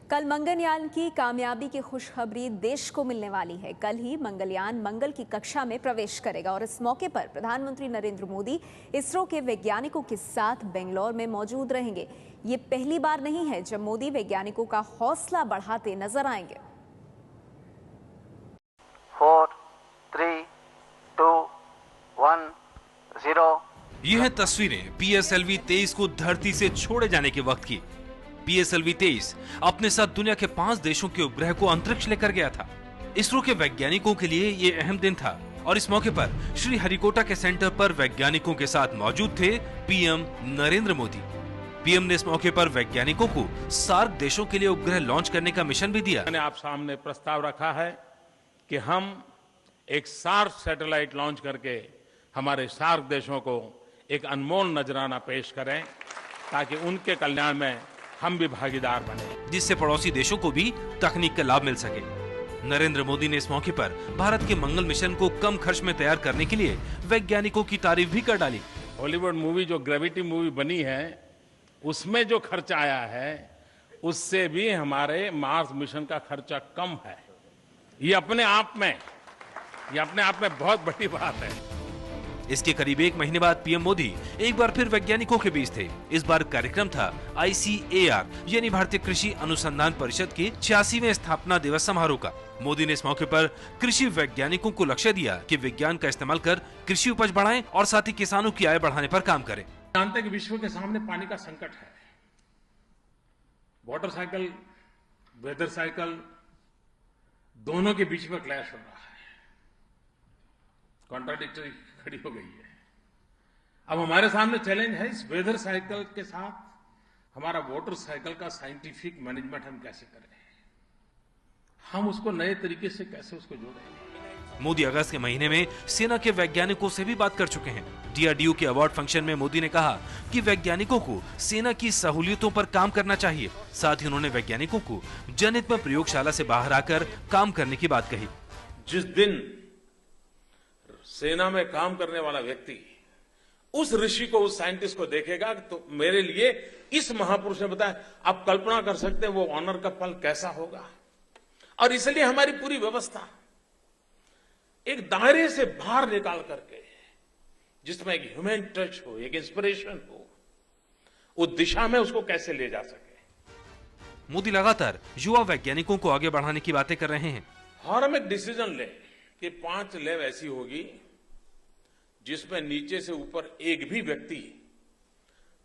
कल मंगलयान की कामयाबी की खुशखबरी देश को मिलने वाली है। कल ही मंगलयान मंगल की कक्षा में प्रवेश करेगा और इस मौके पर प्रधानमंत्री नरेंद्र मोदी इसरो के वैज्ञानिकों के साथ बेंगलौर में मौजूद रहेंगे। ये पहली बार नहीं है जब मोदी वैज्ञानिकों का हौसला बढ़ाते नजर आएंगे। 4, 3, 2, 1, 0। ये हैं तस्वीरें PSLV 23 को धरती से छोड़े जाने के वक्त की। PSLV 23 अपने साथ दुनिया के 5 देशों के उपग्रह को अंतरिक्ष लेकर गया था। इसरो के वैज्ञानिकों के लिए ये अहम दिन था और इस मौके पर श्री हरिकोटा के सेंटर पर वैज्ञानिकों के साथ मौजूद थे PM नरेंद्र मोदी। PM ने इस मौके पर वैज्ञानिकों को सार्क देशों के लिए उपग्रह लॉन्च करने का मिशन भी दिया। मैंने आप सामने प्रस्ताव रखा है कि हम एक सार्क सैटेलाइट लॉन्च करके हमारे सार्क देशों को एक अनमोल नजराना पेश करें ताकि उनके कल्याण में हम भी भागीदार बने, जिससे पड़ोसी देशों को भी तकनीक का लाभ मिल सके। नरेंद्र मोदी ने इस मौके पर भारत के मंगल मिशन को कम खर्च में तैयार करने के लिए वैज्ञानिकों की तारीफ भी कर डाली। हॉलीवुड मूवी जो ग्रेविटी मूवी बनी है उसमें जो खर्चा आया है उससे भी हमारे मार्स मिशन का खर्चा कम है। ये अपने आप में बहुत बड़ी बात है। इसके करीब 1 महीने बाद PM मोदी एक बार फिर वैज्ञानिकों के बीच थे। इस बार कार्यक्रम था ICAR यानी भारतीय कृषि अनुसंधान परिषद के 86वें स्थापना दिवस समारोह का। मोदी ने इस मौके पर कृषि वैज्ञानिकों को लक्ष्य दिया कि विज्ञान का इस्तेमाल कर कृषि उपज बढ़ाएं और साथ ही किसानों की आय बढ़ाने पर काम करें। जानते हैं कि विश्व के सामने पानी का संकट है। वाटर साइकिल, वेदर साइकिल दोनों के बीच में क्लैश हो रहा है, कॉन्ट्राडिक्टरी खड़ी हो गई है। अब हमारे सामने चैलेंज है इस वेदर साइकिल के साथ हमारा वाटर साइकिल का साइंटिफिक मैनेजमेंट हम कैसे करें, हम उसको नए तरीके से कैसे उसको जोड़ें। मोदी अगस्त के महीने में सेना के वैज्ञानिकों से भी बात कर चुके हैं। DRDO के अवार्ड फंक्शन में मोदी ने कहा कि वैज्ञानिकों को सेना की सहूलियतों पर काम करना चाहिए। साथ ही उन्होंने वैज्ञानिकों को जनहित में प्रयोगशाला से बाहर आकर काम करने की बात कही। जिस दिन सेना में काम करने वाला व्यक्ति उस ऋषि को, उस साइंटिस्ट को देखेगा तो मेरे लिए इस महापुरुष ने बताया, आप कल्पना कर सकते हैं वो ऑनर का पल कैसा होगा। और इसलिए हमारी पूरी व्यवस्था एक दायरे से बाहर निकाल करके जिसमें एक ह्यूमन टच हो, एक इंस्पिरेशन हो, उस दिशा में उसको कैसे ले जा सके। मोदी लगातार युवा वैज्ञानिकों को आगे बढ़ाने की बातें कर रहे हैं। और हम एक डिसीजन लें कि 5 लैब ऐसी होगी जिसमें नीचे से ऊपर एक भी व्यक्ति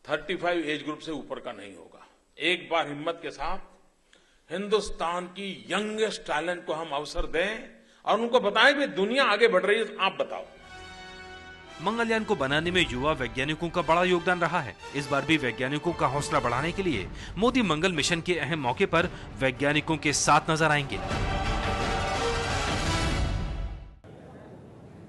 35 एज ग्रुप से ऊपर का नहीं होगा। एक बार हिम्मत के साथ हिंदुस्तान की यंगेस्ट टैलेंट को हम अवसर दें और उनको बताएं कि दुनिया आगे बढ़ रही है, तो आप बताओ। मंगलयान को बनाने में युवा वैज्ञानिकों का बड़ा योगदान रहा है। इस बार भी वैज्ञानिकों का हौसला बढ़ाने के लिए मोदी मंगल मिशन के अहम मौके पर वैज्ञानिकों के साथ नजर आएंगे।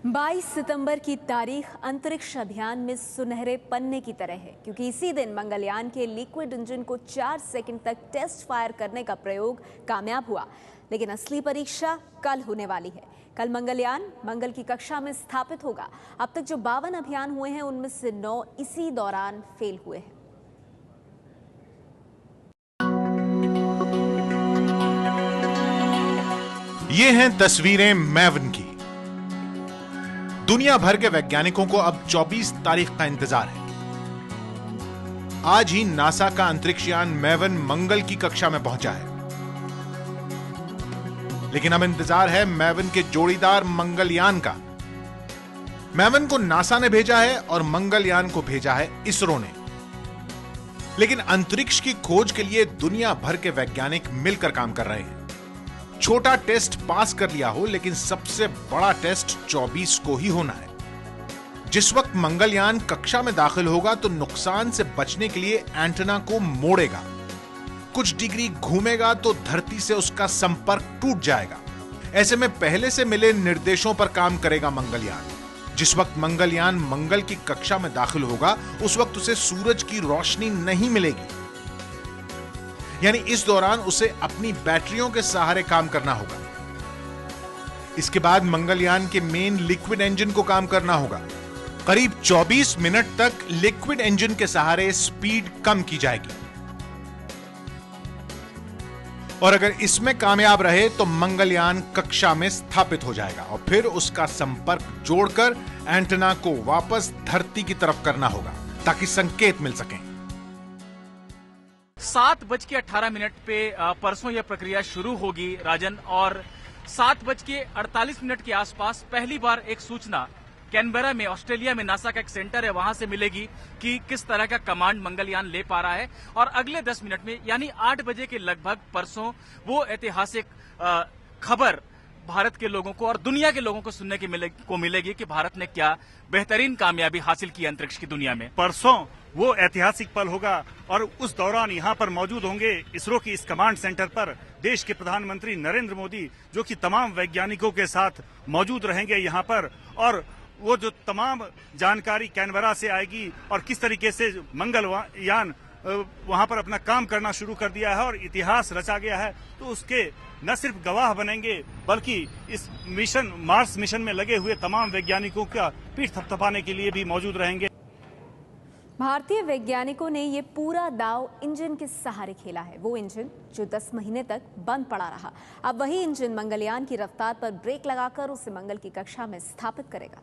22 सितंबर की तारीख अंतरिक्ष अभियान में सुनहरे पन्ने की तरह है, क्योंकि इसी दिन मंगलयान के लिक्विड इंजन को 4 सेकंड तक टेस्ट फायर करने का प्रयोग कामयाब हुआ। लेकिन असली परीक्षा कल होने वाली है। कल मंगलयान मंगल की कक्षा में स्थापित होगा। अब तक जो 52 अभियान हुए हैं उनमें से 9 इसी दौरान फेल हुए हैं। ये हैं तस्वीरें मैवन की। दुनिया भर के वैज्ञानिकों को अब 24 तारीख का इंतजार है। आज ही नासा का अंतरिक्षयान मैवन मंगल की कक्षा में पहुंचा है, लेकिन अब इंतजार है मैवन के जोड़ीदार मंगलयान का। मैवन को नासा ने भेजा है और मंगलयान को भेजा है इसरो ने। लेकिन अंतरिक्ष की खोज के लिए दुनिया भर के वैज्ञानिक मिलकर काम कर रहे हैं। छोटा टेस्ट पास कर लिया हो, लेकिन सबसे बड़ा टेस्ट 24 को ही होना है। जिस वक्त मंगलयान कक्षा में दाखिल होगा तो नुकसान से बचने के लिए एंटेना को मोड़ेगा। कुछ डिग्री घूमेगा तो धरती से उसका संपर्क टूट जाएगा। ऐसे में पहले से मिले निर्देशों पर काम करेगा मंगलयान। जिस वक्त मंगलयान मंगल की कक्षा में दाखिल होगा उस वक्त उसे सूरज की रोशनी नहीं मिलेगी, यानी इस दौरान उसे अपनी बैटरियों के सहारे काम करना होगा। इसके बाद मंगलयान के मेन लिक्विड इंजन को काम करना होगा। करीब 24 मिनट तक लिक्विड इंजन के सहारे स्पीड कम की जाएगी। और अगर इसमें कामयाब रहे तो मंगलयान कक्षा में स्थापित हो जाएगा और फिर उसका संपर्क जोड़कर एंटेना को वापस धरती की तरफ करना होगा ताकि संकेत मिल सकें। 7:18 पे परसों यह प्रक्रिया शुरू होगी राजन, और 7:48 के आसपास पहली बार एक सूचना कैनबरा में, ऑस्ट्रेलिया में नासा का एक सेंटर है, वहां से मिलेगी कि किस तरह का कमांड मंगलयान ले पा रहा है। और अगले 10 मिनट में यानी 8 बजे के लगभग परसों वो ऐतिहासिक खबर भारत के लोगों को और दुनिया के लोगों को सुनने को मिलेगी कि भारत ने क्या बेहतरीन कामयाबी हासिल की अंतरिक्ष की दुनिया में। परसों वो ऐतिहासिक पल होगा और उस दौरान यहाँ पर मौजूद होंगे इसरो की इस कमांड सेंटर पर देश के प्रधानमंत्री नरेंद्र मोदी, जो कि तमाम वैज्ञानिकों के साथ मौजूद रहेंगे यहाँ पर। और वो जो तमाम जानकारी कैनबरा से आएगी और किस तरीके से मंगलयान वहां पर अपना काम करना शुरू कर दिया है और इतिहास रचा गया है, तो उसके न सिर्फ गवाह बनेंगे बल्कि इस मिशन, मार्स मिशन में लगे हुए तमाम वैज्ञानिकों का पीठ थपथपाने के लिए भी मौजूद रहेंगे। भारतीय वैज्ञानिकों ने ये पूरा दांव इंजन के सहारे खेला है। वो इंजन जो 10 महीने तक बंद पड़ा रहा, अब वही इंजन मंगलयान की रफ्तार पर ब्रेक लगाकर उसे मंगल की कक्षा में स्थापित करेगा।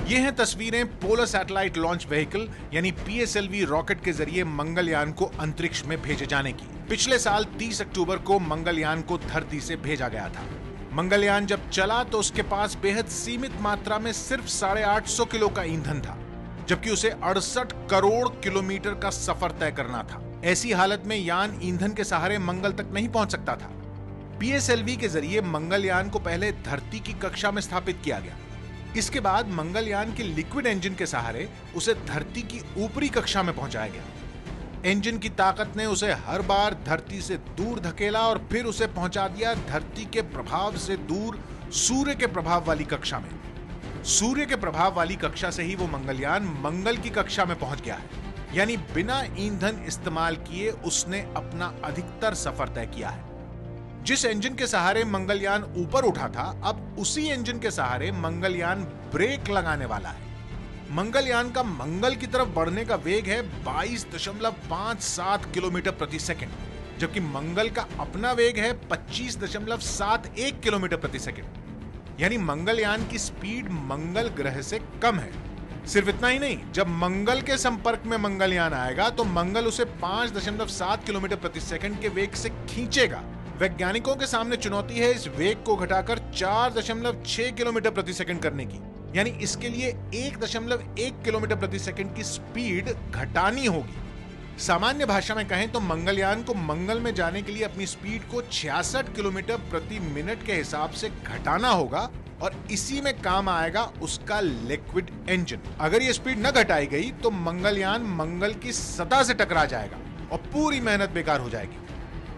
ये हैं तस्वीरें पोलर सैटेलाइट लॉन्च व्हीकल यानी PSLV रॉकेट के जरिए मंगलयान को अंतरिक्ष में भेजे जाने की। पिछले साल 30 अक्टूबर को मंगलयान को धरती से भेजा गया था। मंगलयान जब चला तो उसके पास बेहद सीमित मात्रा में सिर्फ 850 किलो का ईंधन था, जबकि उसे 68 करोड़ किलोमीटर का सफर तय करना था। ऐसी हालत में यान ईंधन के सहारे मंगल तक नहीं पहुंच सकता था। PSLV के जरिए मंगलयान को पहले धरती की कक्षा में स्थापित किया गया। इसके बाद मंगलयान के लिक्विड इंजन के सहारे उसे धरती की ऊपरी कक्षा में पहुंचाया गया। इंजन की ताकत ने उसे हर बार धरती से दूर धकेला और फिर उसे पहुंचा दिया धरती के प्रभाव से दूर सूर्य के प्रभाव वाली कक्षा में। सूर्य के प्रभाव वाली कक्षा से ही वो मंगलयान मंगल की कक्षा में पहुंच गया है, यानी बिना ईंधन इस्तेमाल किए उसने अपना अधिकतर सफर तय किया है। जिस इंजन के सहारे मंगलयान ऊपर उठा था, अब उसी इंजन के सहारे मंगलयान ब्रेक लगाने वाला है। मंगलयान का मंगल की तरफ बढ़ने का वेग है 22.57 किलोमीटर प्रति सेकंड, जबकि मंगल का अपना वेग है 25.71 किलोमीटर प्रति सेकंड। यानी मंगलयान की स्पीड मंगल ग्रह से कम है। सिर्फ इतना ही नहीं, जब मंगल के संपर्क में मंगलयान आएगा तो मंगल उसे 5.7 किलोमीटर प्रति सेकंड के वेग से खींचेगा। वैज्ञानिकों के सामने चुनौती है इस वेग को घटाकर 4.6 किलोमीटर प्रति सेकंड करने की, यानी इसके लिए 1.1 किलोमीटर प्रति सेकंड की स्पीड घटानी होगी। सामान्य भाषा में कहें तो मंगलयान को मंगल में जाने के लिए अपनी स्पीड को 66 किलोमीटर प्रति मिनट के हिसाब से घटाना होगा और इसी में काम आएगा उसका लिक्विड इंजन। अगर ये स्पीड न घटाई गई तो मंगलयान मंगल की सतह से टकरा जाएगा और पूरी मेहनत बेकार हो जाएगी।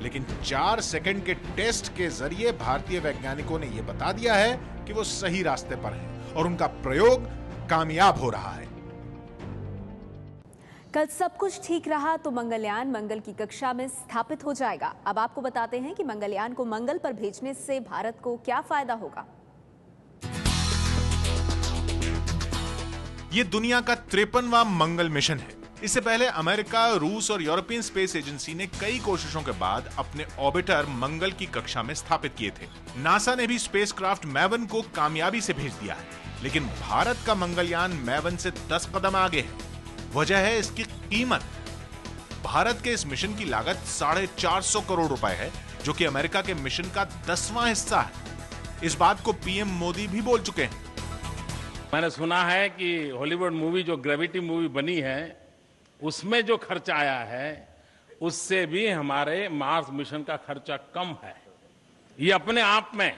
लेकिन 4 सेकंड के टेस्ट के जरिए भारतीय वैज्ञानिकों ने यह बता दिया है कि वो सही रास्ते पर हैं और उनका प्रयोग कामयाब हो रहा है। कल सब कुछ ठीक रहा तो मंगलयान मंगल की कक्षा में स्थापित हो जाएगा। अब आपको बताते हैं कि मंगलयान को मंगल पर भेजने से भारत को क्या फायदा होगा। ये दुनिया का 53वां मंगल मिशन है। इससे पहले अमेरिका, रूस और यूरोपियन स्पेस एजेंसी ने कई कोशिशों के बाद अपने ऑर्बिटर मंगल की कक्षा में स्थापित किए थे। नासा ने भी स्पेसक्राफ्ट मैवन को कामयाबी से भेज दिया है, लेकिन भारत का मंगलयान मैवन से 10 कदम आगे है। वजह है इसकी कीमत। भारत के इस मिशन की लागत 450 करोड़ रुपए है, जो कि अमेरिका के मिशन का 10वां हिस्सा है। इस बात को पीएम मोदी भी बोल चुके हैं। मैंने सुना है कि हॉलीवुड मूवी जो ग्रेविटी मूवी बनी है उसमें जो खर्चा आया है उससे भी हमारे मार्स मिशन का खर्चा कम है। ये अपने आप में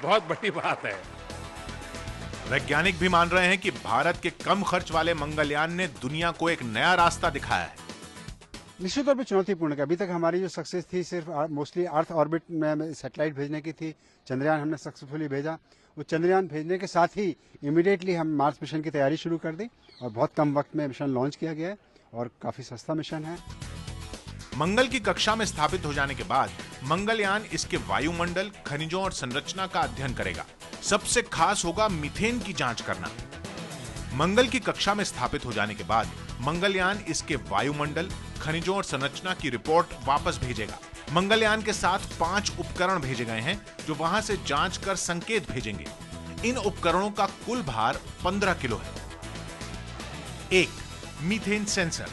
बहुत बड़ी बात है। वैज्ञानिक भी मान रहे हैं कि भारत के कम खर्च वाले मंगलयान ने दुनिया को एक नया रास्ता दिखाया है। निश्चित तौर पर चुनौतीपूर्ण है। अभी तक हमारी जो सक्सेस थी सिर्फ मोस्टली अर्थ ऑर्बिट में सैटेलाइट भेजने की थी। चंद्रयान हमने सक्सेसफुली भेजा। वो चंद्रयान भेजने के साथ ही इमीडिएटली हम मार्स मिशन की तैयारी शुरू कर दी और बहुत कम वक्त में मिशन लॉन्च किया गया है और काफी सस्ता मिशन है। मंगल की कक्षा में स्थापित हो जाने के बाद मंगलयान इसके वायुमंडल, खनिजों और संरचना का अध्ययन करेगा। सबसे खास होगा मीथेन की जांच करना। मंगल की कक्षा में स्थापित हो जाने के बाद मंगलयान इसके वायुमंडल, खनिजों और संरचना की रिपोर्ट वापस भेजेगा। मंगलयान के साथ 5 उपकरण भेजे गए हैं जो वहां से जांच कर संकेत भेजेंगे। इन उपकरणों का कुल भार 15 किलो है। 1. Methane sensor.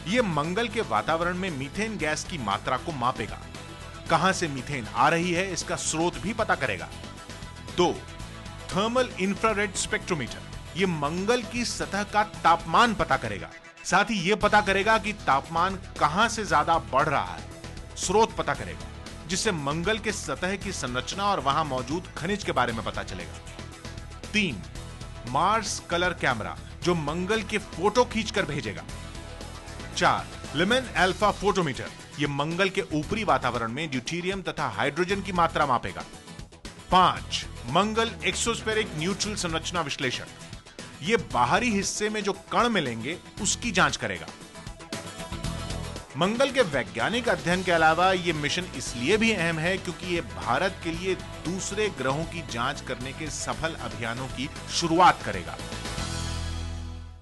यह मंगल के वातावरण में मीथेन गैस की मात्रा को मापेगा। कहां से मीथेन आ रही है इसका स्रोत भी पता करेगा। 2. Thermal infrared spectrometer. यह मंगल की सतह का तापमान पता करेगा। साथ ही यह पता करेगा कि तापमान कहां से ज्यादा बढ़ रहा है। स्रोत पता करेगा, जिससे मंगल के सतह की संरचना और वहां मौजूद खनिज के बारे में पता चलेगा। 3. मार्स कलर कैमरा, जो मंगल के फोटो खींचकर भेजेगा। 4. लिमेन अल्फा फोटोमीटर। यह मंगल के ऊपरी वातावरण में ड्यूटेरियम तथा हाइड्रोजन की मात्रा मापेगा। 5. मंगल एक्सोस्फेरिक न्यूट्रल संरचना विश्लेषण। यह बाहरी हिस्से में जो कण मिलेंगे उसकी जांच करेगा। मंगल के वैज्ञानिक अध्ययन के अलावा यह मिशन इसलिए भी अहम है क्योंकि यह भारत के लिए दूसरे ग्रहों की जांच करने के सफल अभियानों की शुरुआत करेगा।